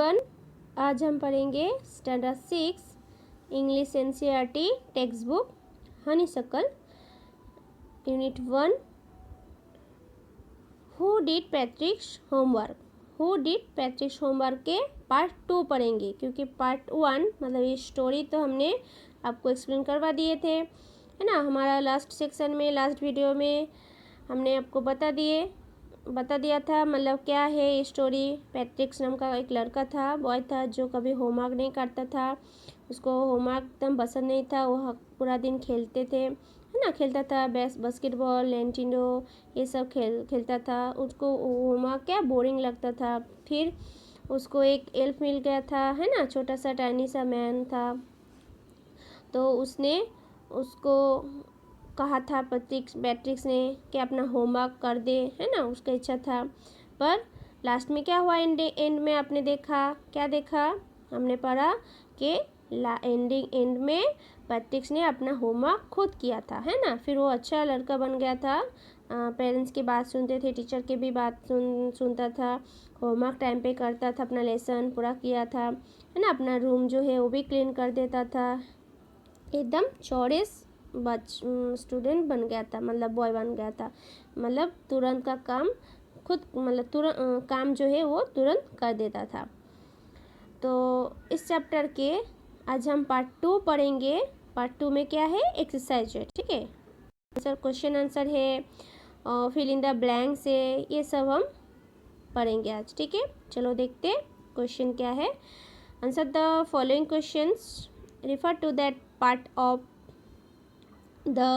One आज हम पढ़ेंगे standard 6 English NCERT text book Honeysuckle unit 1 who did Patrick's homework के पार्ट 2 पढ़ेंगे, क्योंकि पार्ट 1 मतलब ये स्टोरी तो हमने आपको एक्सप्लेन करवा दिए थे, है ना। हमारा लास्ट सेक्शन में, लास्ट वीडियो में हमने आपको बता दिया था मतलब क्या है ये स्टोरी। पैट्रिक्स नाम का एक लड़का था, बॉय था, जो कभी होमवर्क नहीं करता था। उसको होमवर्क एकदम पसंद नहीं था। वो पूरा दिन खेलते थे, है ना, खेलता था बास्केटबॉल, निंटेंडो ये सब खेलता था। उसको होमवर्क क्या बोरिंग लगता था। फिर उसको एक एल्फ मिल गया था, है ना, छोटा सा टाइनी सा मैन था। तो उसने उसको कहा था पैट्रिक्स ने कि अपना होमवर्क कर दे, है ना, उसका इच्छा था। पर लास्ट में क्या हुआ, एंड में आपने क्या देखा, हमने पढ़ा कि एंड में पैट्रिक्स ने अपना होमवर्क खुद किया था, है ना। फिर वो अच्छा लड़का बन गया था, पेरेंट्स की बात सुनते थे, टीचर की भी बात सुनता था, होमवर्क टाइम पे करता था, अपना लेसन पूरा किया था, है ना। अपना रूम जो है वो भी क्लीन कर देता था। एकदम चौड़िस स्टूडेंट बन गया था, मतलब बॉय बन गया था। मतलब तुरंत का काम खुद, मतलब तुरंत काम जो है वो तुरंत कर देता था। तो इस चैप्टर के आज हम पार्ट 2 पढ़ेंगे। पार्ट 2 में क्या है, एक्सरसाइज है, ठीक है। आंसर, क्वेश्चन आंसर है, फिल इन द ब्लैंक्स है, ये सब हम पढ़ेंगे आज, ठीक है। चलो देखते हैं क्वेश्चन क्या है। Answer the following questions, refer to that part of the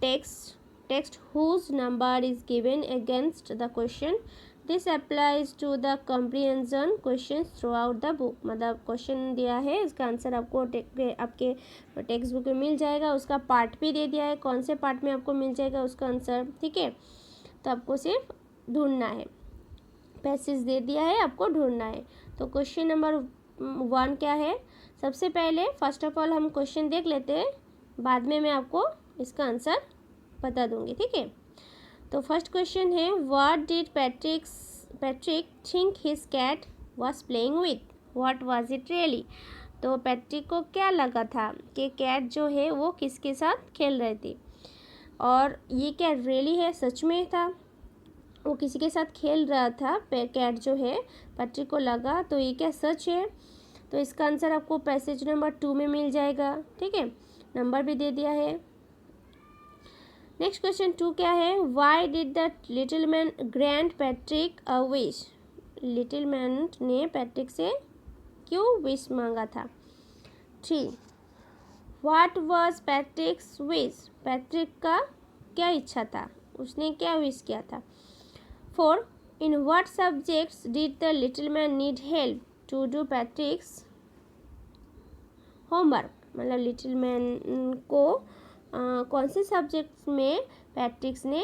text whose number is given against the question. This applies to the comprehension questions throughout the book. मतलब क्वेश्चन दिया है, इसका आंसर आपको आपके टेक्स्ट बुक में मिल जाएगा। उसका part भी दे दिया है, कौन से पार्ट में आपको मिल जाएगा उसका आंसर, ठीक है। तो आपको सिर्फ ढूंढना है, पैसेज दे दिया है, आपको ढूंढना है। तो क्वेश्चन नंबर 1 क्या है, सबसे पहले फर्स्ट ऑफ ऑल हम क्वेश्चन देख लेते हैं, बाद में मैं आपको इसका आंसर बता दूंगी, ठीक है। तो फर्स्ट क्वेश्चन है, what did Patrick think his cat was playing with, what was it really. तो पैट्रिक को क्या लगा था कि कैट जो है वो किसके साथ खेल रही थी, और ये क्या रियली है, सच में था, वो किसी के साथ खेल रहा था कैट जो है, पैट्रिक को लगा, तो ये क्या सच है। तो इसका आंसर आपको पैसेज नंबर 2 में मिल जाएगा, ठीक है। नंबर भी दे दिया है। नेक्स्ट क्वेश्चन 2 क्या है, why did the little man grant Patrick a wish. Little man ने पैट्रिक से क्यों विश मांगा था। 3 व्हाट वाज पैट्रिक्स विश, पैट्रिक का क्या इच्छा था, उसने क्या विश किया था। 4 in what subjects did the little man need help to do Patrick's homework. मतलब लिटिल मैन को कौन से सब्जेक्ट्स में पैट्रिक्स ने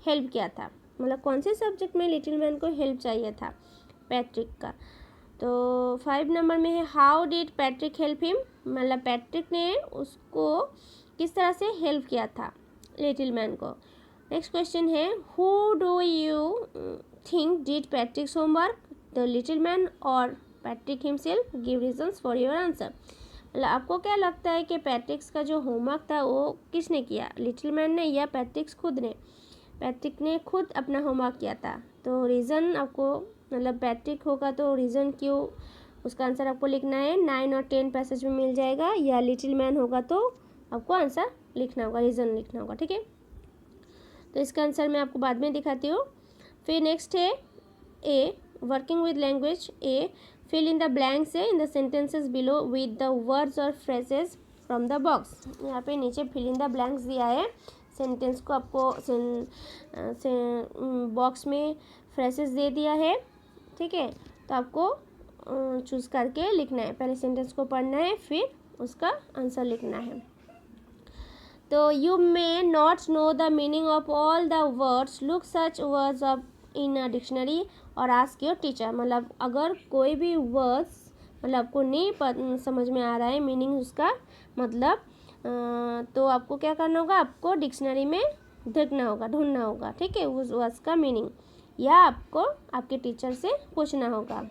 हेल्प किया था, मतलब कौन से सब्जेक्ट में लिटिल मैन को हेल्प चाहिए था पैट्रिक का। तो 5 नंबर में है, how did Patrick help him, मतलब पैट्रिक ने उसको किस तरह से हेल्प किया था लिटिल मैन को। नेक्स्ट क्वेश्चन है, who do you think did Patrick's homework, the little man और Patrick himself, give reasons for your answer. मतलब आपको क्या लगता है कि पैट्रिक्स का जो होमवर्क था वो किसने किया, लिटिल मैन ने या पैट्रिक्स खुद ने। पैट्रिक ने खुद अपना होमवर्क किया था, तो रीज़न आपको, मतलब पैट्रिक होगा तो रीज़न क्यों, उसका आंसर आपको लिखना है। 9 और 10 पैसेज में मिल जाएगा, या लिटिल मैन होगा तो आपको आंसर लिखना होगा, रीज़न लिखना होगा, ठीक है। तो इसका आंसर मैं आपको बाद में दिखाती हूँ। फिर नेक्स्ट है A, working with language. A, fill in the blanks है in the sentences below with the words or phrases from the box। यहाँ पे नीचे fill in the blanks दिया है, सेंटेंस को आपको बॉक्स में फ्रेजेस दे दिया है, ठीक है। तो आपको चूज़ करके लिखना है, पहले सेंटेंस को पढ़ना है, फिर उसका आंसर लिखना है। तो you may not know the meaning of all the words, look such words of in a dictionary और आस्क योर टीचर। मतलब अगर कोई भी वर्ड्स मतलब आपको नहीं समझ में आ रहा है मीनिंग उसका, मतलब तो आपको क्या करना होगा, आपको डिक्शनरी में देखना होगा, ढूंढना होगा, ठीक है, उस वर्ड्स का मीनिंग, या आपको आपके टीचर से पूछना होगा।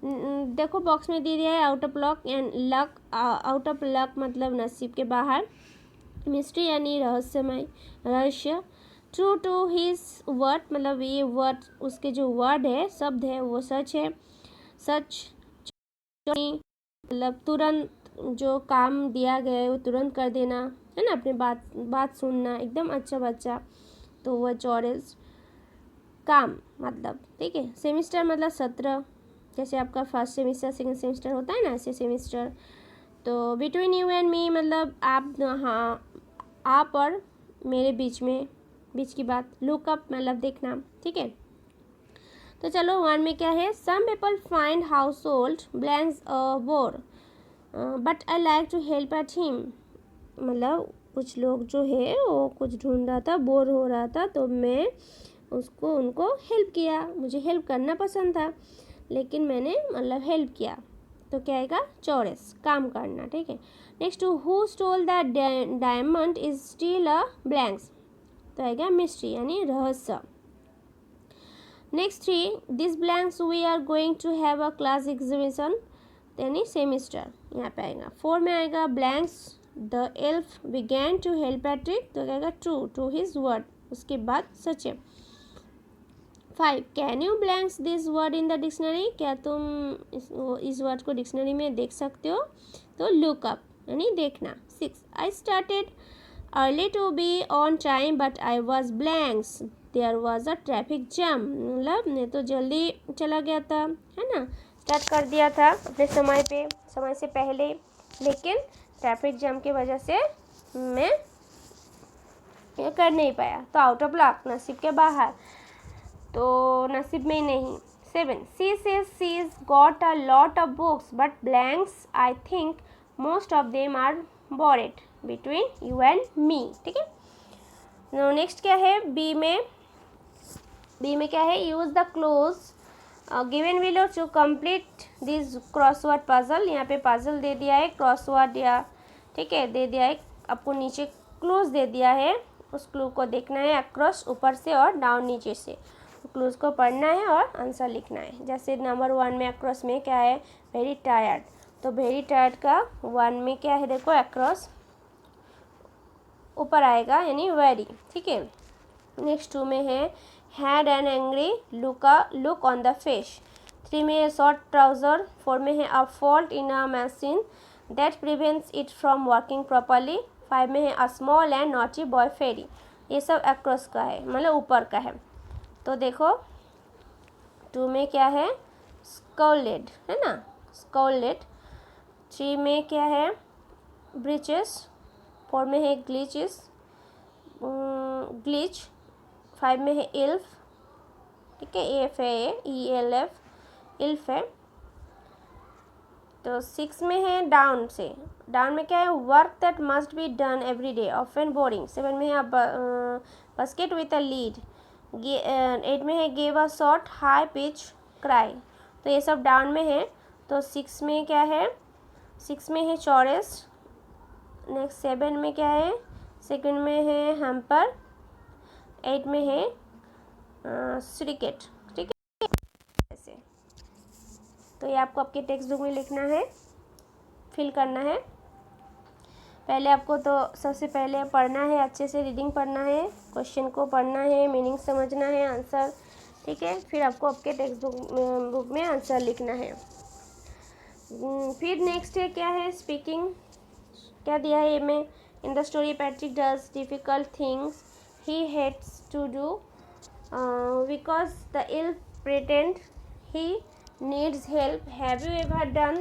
देखो बॉक्स में दे दिया है out of luck and luck. Out of luck मतलब नसीब के बाहर, मिस्ट्री यानी रहस्यमय, रहस्य। ट्रू टू हिज वर्ड मतलब ये वर्ड, उसके जो वर्ड है, शब्द है, वो सच है। सच मतलब तुरंत जो काम दिया गया है वो तुरंत कर देना, है ना, अपने बात सुनना, एकदम अच्छा बच्चा, तो वह चॉरस। काम मतलब, ठीक है। सेमिस्टर मतलब सत्र, जैसे आपका फर्स्ट सेमिस्टर सेकंड सेमिस्टर होता है ना, ऐसे सेमिस्टर। तो बिटवीन यू एंड मी मतलब आप, हाँ, आप और मेरे बीच की बात। लुक अप मतलब देखना, ठीक है। तो चलो 1 में क्या है, some people find household blanks bore but I like to help at him. मतलब कुछ लोग जो है वो कुछ ढूंढ रहा था, बोर हो रहा था, तो मैं उनको हेल्प किया। मुझे हेल्प करना पसंद था, लेकिन मैंने मतलब हेल्प किया। तो क्या आएगा, चॉरस, काम करना, ठीक है। Next, who stole the diamond is still a blanks, तो आएगा मिस्ट्री यानी रहस्य। Next 3, this blanks we are going to have a class exhibition यानी सेमिस्टर, यहाँ पे आएगा। 4 में आएगा blanks the elf began to help Patrick, तो आएगा ट्रू टू हिज वर्ड, उसके बाद सच है। 5, can you blanks this word in the dictionary, क्या तुम इस वर्ड को डिक्शनरी में देख सकते हो, तो लुक अप यानी देखना। 6, I started early to be on time but I was blanks there was a traffic jam, मतलब मैं तो जल्दी चला गया था, है ना, स्टार्ट कर दिया था अपने समय से पहले, लेकिन ट्रैफिक जैम की वजह से मैं ये कर नहीं पाया, तो आउट ऑफ लक, नसीब के बाहर, तो नसीब में ही नहीं। 7, she says she is got a lot of books but blanks I think most of them are bored between you and me, ठीक है। नेक्स्ट क्या है, बी में क्या है, use the clues given below to complete this crossword puzzle. यहाँ पे puzzle दे दिया है क्रॉसवर्ड, या ठीक है दे दिया है आपको, नीचे क्लूज दे दिया है, उस क्लू को देखना है अक्रॉस, ऊपर से और डाउन नीचे से, क्लूज को पढ़ना है और आंसर लिखना है। जैसे नंबर 1 में अक्रॉस में क्या है, वेरी टायर्ड, तो वेरी टायर्ड का 1 में क्या है, देखो अक्रॉस ऊपर आएगा यानी वेरी, ठीक है। नेक्स्ट 2 में है had an angry look on the face. 3 में है शॉर्ट ट्राउजर। 4 में है a fault in a machine that prevents it from working properly. 5 में है a small and naughty boy fairy. ये सब अक्रॉस का है, मतलब ऊपर का है। तो देखो 2 में क्या है, स्कॉलेड, है ना, स्कॉलेड। 3 में क्या है, ब्रिचेस। 4 में है ग्लिचेस, ग्लिच। 5 में है इल्फ, ठीक है, एफ है, ELF, इल्फ है। तो 6 में है डाउन से, डाउन में क्या है, work that must be done every day often boring. 7 में है बास्केट विथ अ लीड। 8 में है give a short high pitch cry, तो ये सब डाउन में है। तो 6 में क्या है, 6 में है चॉरस। नेक्स्ट 7 में क्या है, सेकंड में है हैम्पर। 8 में है श्रिकेट, ठीक है, ऐसे। तो ये आपको आपके टेक्स्ट बुक में लिखना है, फिल करना है। पहले आपको तो सबसे पहले पढ़ना है, अच्छे से रीडिंग पढ़ना है, क्वेश्चन को पढ़ना है, मीनिंग समझना है, आंसर, ठीक है। फिर आपको आपके टेक्स्ट बुक में आंसर लिखना है। फिर नेक्स्ट है क्या है, स्पीकिंग। क्या दिया है में, in the story Patrick does difficult things he hates to do because the elf pretend he needs help. Have you ever done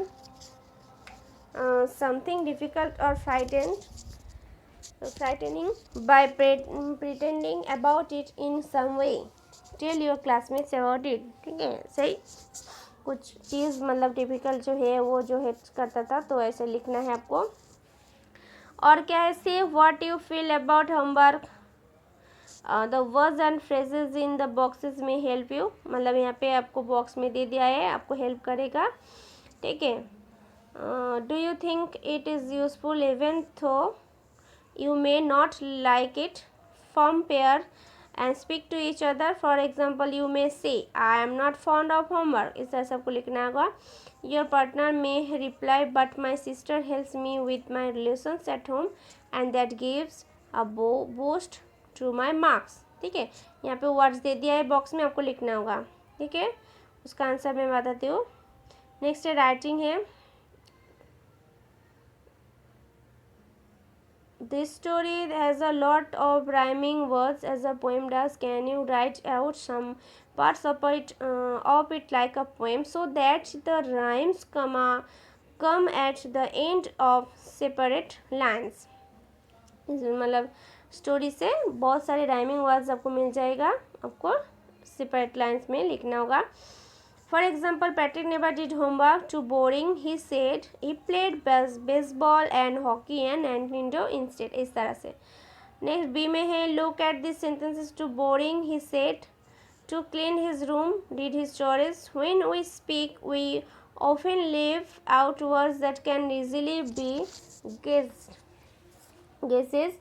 something difficult or frightening by pretending about it in some way? Tell your classmates about it. ठीक है, सही, कुछ चीज़ मतलब difficult जो है वो जो hate करता था, तो ऐसे लिखना है आपको। और क्या है, से what you feel about homework. The words and phrases in the boxes में हेल्प यू, मतलब यहाँ पे आपको बॉक्स में दे दिया है, आपको हेल्प करेगा, ठीक है। Do you think it is useful even though you may not like it, form pair and speak to each other. For example you may say I am not fond of homework. इस तरह सबको लिखना होगा. Your partner may reply but my sister helps me with my relations at home and that gives a boost to my marks. ठीक है, यहाँ पे words दे दिया है बॉक्स में, आपको लिखना होगा. ठीक है, उसका आंसर मैं बताती हूँ. नेक्स्ट है राइटिंग है. This story has a lot of rhyming words as a poem does. Can you write out some parts of it like a poem so that the rhymes come at the end of separate lines. मतलब story से बहुत सारे rhyming words आपको मिल जाएगा, आपको separate lines में लिखना होगा. For example, Patrick never did homework. Too boring, he said. He played baseball and hockey and Nintendo instead. इस तरह से. Next B में है look at these sentences. Too boring, he said. To clean his room, did his chores. When we speak, we often leave out words that can easily be guesses.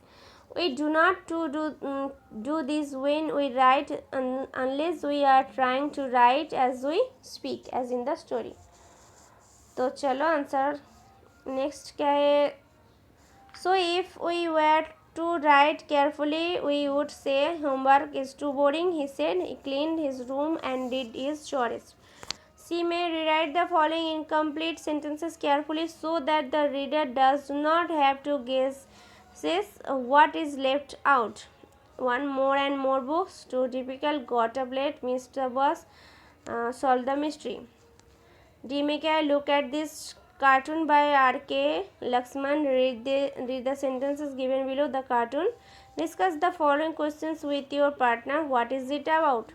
We do not do this when we write unless we are trying to write as we speak, as in the story. तो चलो answer next क्या है. So if we were to write carefully, we would say homework is too boring. He said he cleaned his room and did his chores. C may rewrite the following incomplete sentences carefully so that the reader does not have to guess what is left out. One more and more books. Too difficult. Got up late. Missed the bus. Solve the mystery. D में क्या है. Look at this cartoon by R.K. Lakshman. Read the sentences given below the cartoon. Discuss the following questions with your partner. What is it about?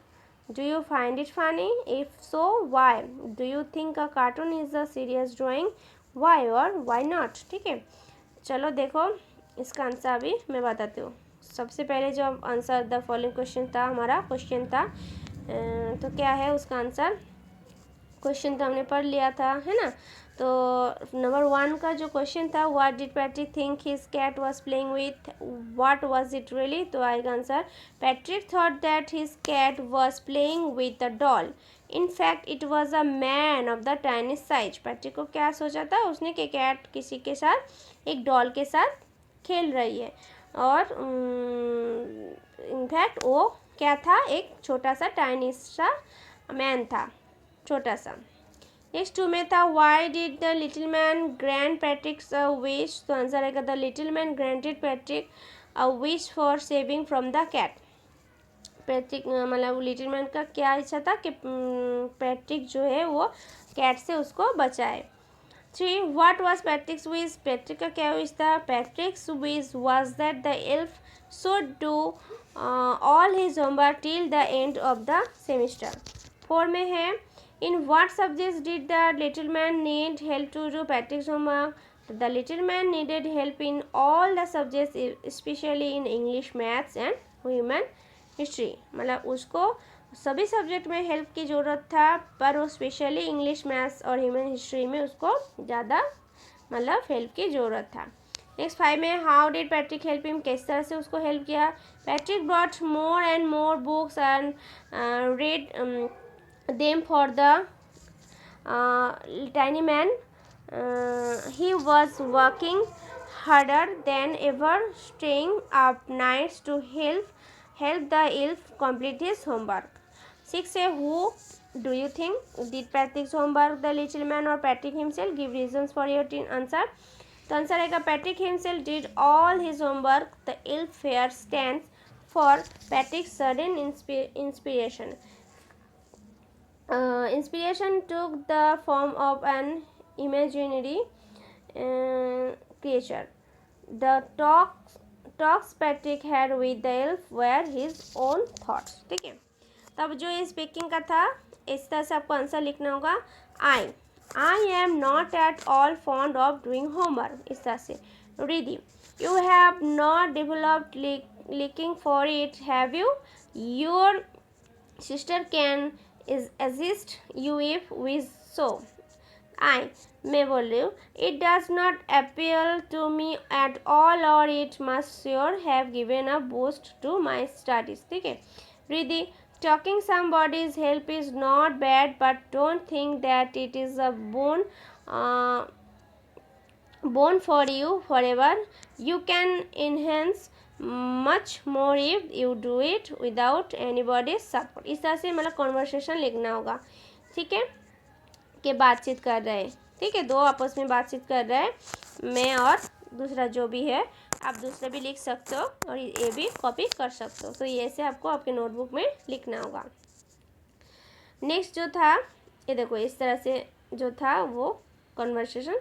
Do you find it funny? If so, why? Do you think a cartoon is a serious drawing? Why or why not? ठीक है, चलो देखो इसका answer अभी मैं बताती हूँ. सबसे पहले जो आंसर द फॉलोइंग क्वेश्चन था, हमारा क्वेश्चन था, तो क्या है उसका आंसर. क्वेश्चन तो हमने पढ़ लिया था, है ना. तो नंबर 1 का जो क्वेश्चन था, what did Patrick think his cat was playing with, what was it really. तो आएगा answer Patrick thought that his cat was playing with a doll. In fact it was a man of the tiny size. Patrick को क्या सोचा था उसने कि cat किसी के साथ, एक डॉल के साथ खेल रही है, और इनफैक्ट वो क्या था, एक छोटा सा टाइनी सा मैन था, छोटा सा. नेक्स्ट 2 में था why did the little man grant Patrick's a wish. तो आंसर आएगा the little man granted Patrick a wish for saving from the cat. Patrick मतलब लिटिल मैन का क्या इच्छा था कि पैट्रिक जो है वो कैट से उसको बचाए. 3 व्हाट वाज पैट्रिक्स विश. पैट्रिक का क्या विश था. पैट्रिक्स wish was that the elf should do all his homework till the end of the semester. 4 में है in what subjects did the little man need help to do Patrick's homework. The little man needed help in all the subjects, especially in English, maths and human history. मतलब उसको सभी subject में help की ज़रूरत था, पर वो specially English, maths और ह्यूमन हिस्ट्री में उसको ज़्यादा मतलब हेल्प की ज़रूरत था. नेक्स्ट 5 में how did Patrick help him. किस तरह से उसको हेल्प किया. Patrick brought more and more books and red them for the tiny man. He was working harder than ever, staying up nights to help the elf complete his homework. 6 है who do you think did Patrick's homework, the little man or Patrick himself. Give reasons for your answer. तो answer आएगा Patrick himself did all his homework. The elf here stands for Patrick's sudden inspiration. Inspiration took the form of an imaginary creature. The talks Patrick had with the elf were his own thoughts. ठीक है, तब जो ये speaking का था, इस तरह से आपको आंसर लिखना होगा. I am not at all fond of doing homework. इस तरह से. Riddhi, you have not developed liking for it, have you? Your sister can assist you if we so. आई, मैं बोल रही हूँ, it does not appeal to me at all और it must sure have given a boost to my studies. ठीक है। Riddhi, talking somebody's help is not bad, but don't think that it is a bone for you forever. You can enhance much more if you do it without anybody's support। इस तरह से मतलब conversation लिखना होगा। ठीक है, कि बातचीत कर रहे हैं। ठीक है, दो आपस में बातचीत कर रहे हैं, मैं और दूसरा जो भी है, आप दूसरा भी लिख सकते हो और ये भी कॉपी कर सकते हो। तो ये ऐसे आपको आपके नोटबुक में लिखना होगा। नेक्स्ट जो था, ये देखो इस तरह से जो था वो कन्वर्सेशन,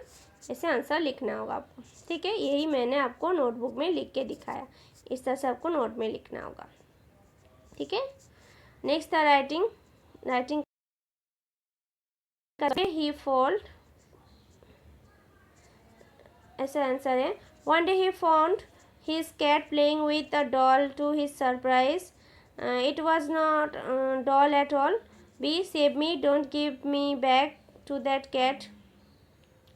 ऐसे आंसर लिखना होगा आपको। ठीक है, यही मैंने आपको नोटबुक में लिख के दिखाया, इस तरह से आपको नोट में लिखना होगा। ठीक है। नेक्स्ट था राइटिंग। राइटिंग ही फोल्ड, ऐसा आंसर है। One day he found his cat playing with a doll. To his surprise, it was not doll at all. B, save me, don't give me back to that cat.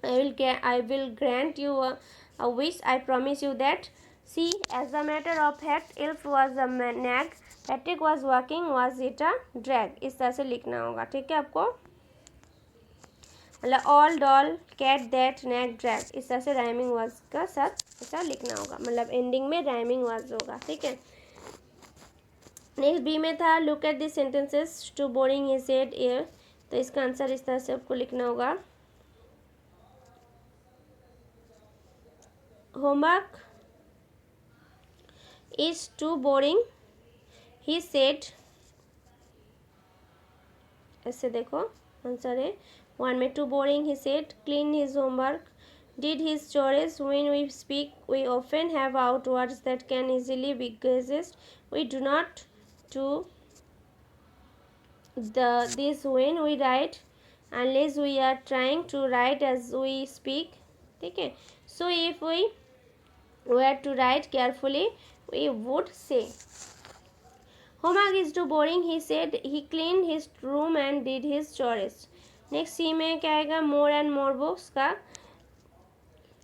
I will grant you a wish. I promise you that. C, as a matter of fact, Elf was a nag. Patrick was walking. Was it a drag? इस तरह से लिखना होगा। ठीक है, आपको मतलब all doll cat that neck drag, इस तरह से राइमिंग वर्ड्स का साथ ऐसा लिखना होगा, मतलब एंडिंग में राइमिंग वर्ड्स होगा। ठीक है। नेक्स्ट बी में था look at this sentences too boring he said uh, तो इसका आंसर इस तरह से आपको लिखना होगा। Homework is too boring he said, ऐसे देखो आंसर है। वन में too boring he said clean his homework, did his chores. When we speak, we often have out words that can easily be guessed. We do not do this when we write, unless we are trying to write as we speak. ठीक है, so if we were to write carefully, we would say homework is too boring. He said he cleaned his room and did his chores. Next C में क्या आएगा, more and more books का,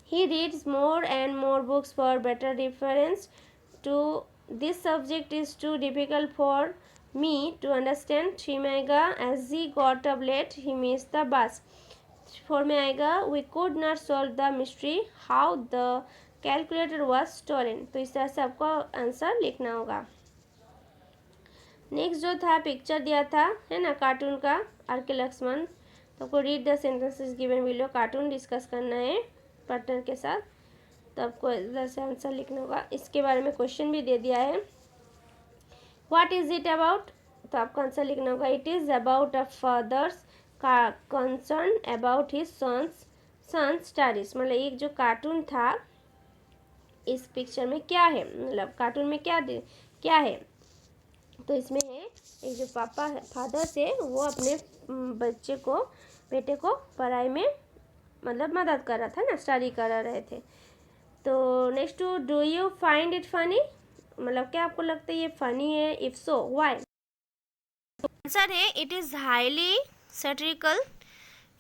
he reads more and more books for better reference to this subject is too difficult for me to understand. 3 में आएगा as he got up late he missed the bus. 4 में आएगा we could not solve the mystery how the calculator was stolen। तो इस तरह से आपको answer लिखना होगा। नेक्स्ट जो था पिक्चर दिया था है ना कार्टून का, आर के लक्ष्मण, तो आपको read the sentences given below, cartoon discuss करना है पार्टनर के साथ, तो आपको इधर से आंसर लिखना होगा। इसके बारे में क्वेश्चन भी दे दिया है, व्हाट इज इट अबाउट, तो आपको आंसर लिखना होगा it is about a father's concern about his son's studies. मतलब एक जो कार्टून था, इस पिक्चर में क्या है, मतलब कार्टून में क्या है, तो इसमें है एक जो पापा है, फादर्स है, वो अपने बेटे को पढ़ाई में मतलब मदद कर रहा था ना, स्टडी करा रहे थे। तो next two do you find it funny, मतलब क्या आपको लगता है ये फनी है, इफ सो व्हाई। आंसर है it is highly satirical.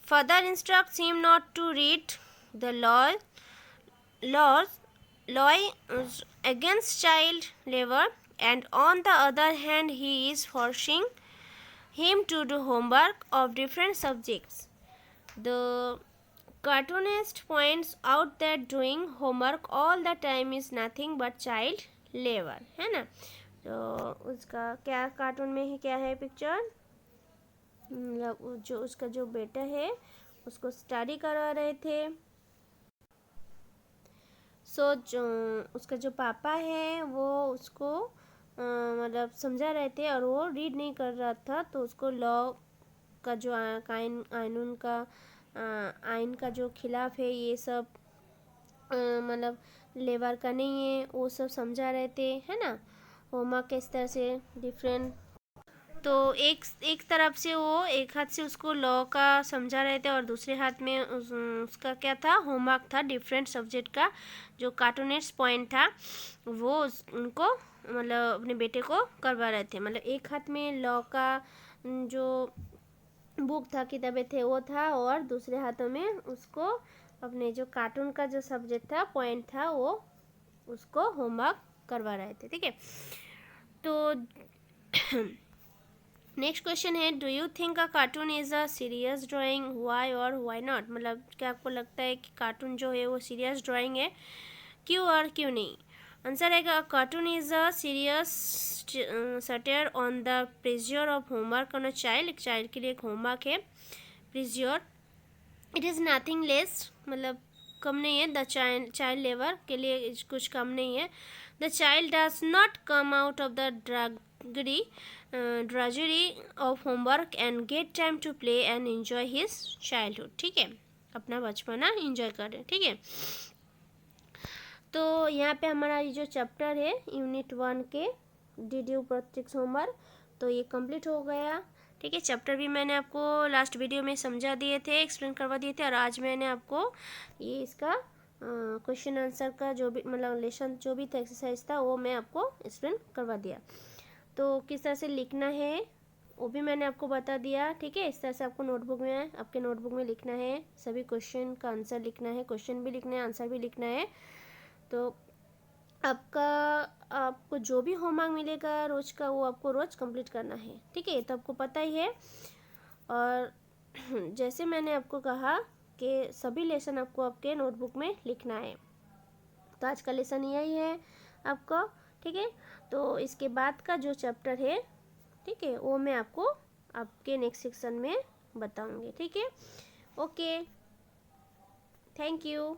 Father instructs him not to read the law against child labour, and on the other hand he is forcing him to do homework of different subjects. The cartoonist points out that doing homework all the time is nothing but child labor, है ना। तो उसका क्या cartoon में है, क्या है picture, मतलब जो उसका जो बेटा है उसको स्टडी करवा रहे थे। जो उसका जो पापा है वो उसको मतलब समझा रहे थे और वो रीड नहीं कर रहा था, तो उसको लॉ का जो आइन का जो खिलाफ है ये सब, मतलब लेबर का नहीं है, वो सब समझा रहे थे, है ना। होमवर्क किस तरह से डिफरेंट, तो एक तरफ से वो एक हाथ से उसको लॉ का समझा रहे थे और दूसरे हाथ में उसका क्या था, होमवर्क था डिफरेंट सब्जेक्ट का। जो कार्टूनिस्ट पॉइंट था वो उनको मतलब अपने बेटे को करवा रहे थे, मतलब एक हाथ में लॉ का जो बुक था, किताबें थे वो था, और दूसरे हाथों में उसको अपने जो कार्टून का जो सब्जेक्ट था, पॉइंट था, वो उसको होमवर्क करवा रहे थे। ठीक है, तो नेक्स्ट क्वेश्चन है, do you think a cartoon is a serious drawing, why और वाई नॉट। मतलब क्या आपको लगता है कि कार्टून जो है वो सीरियस ड्राइंग है, क्यों और क्यों नहीं। आंसर है cartoon is a serious satire on the pressure of homework on a child. एक चाइल्ड के लिए एक होमवर्क है pressure. It is nothing less, मतलब कम नहीं है, द चाइल्ड लेबर के लिए कुछ कम नहीं है। The child does not come out of the drudgery of homework and get time to play and enjoy his childhood. ठीक है, अपना बचपना इंजॉय करें। ठीक है, तो यहाँ पे हमारा ये जो चैप्टर है यूनिट 1 के डिड यू प्रैक्टिस होमवर्क, तो ये कंप्लीट हो गया। ठीक है, चैप्टर भी मैंने आपको लास्ट वीडियो में समझा दिए थे, एक्सप्लेन करवा दिए थे, और आज मैंने आपको ये इसका क्वेश्चन आंसर का जो भी मतलब लेसन जो भी था, एक्सरसाइज था, वो मैं आपको एक्सप्लेन करवा दिया। तो किस तरह से लिखना है वो भी मैंने आपको बता दिया। ठीक है, इस तरह से आपको नोटबुक में, आपके नोटबुक में लिखना है, सभी क्वेश्चन का आंसर लिखना है, क्वेश्चन भी लिखना है, आंसर भी लिखना है। तो आपको जो भी होमवर्क मिलेगा रोज़ का, वो आपको रोज़ कंप्लीट करना है। ठीक है, तो आपको पता ही है। और जैसे मैंने आपको कहा कि सभी लेसन आपको आपके नोटबुक में लिखना है। तो आज का लेसन यही है आपका। ठीक है, तो इसके बाद का जो चैप्टर है, ठीक है, वो मैं आपको आपके नेक्स्ट सेक्शन में बताऊंगी। ठीक है, ओके, थैंक यू।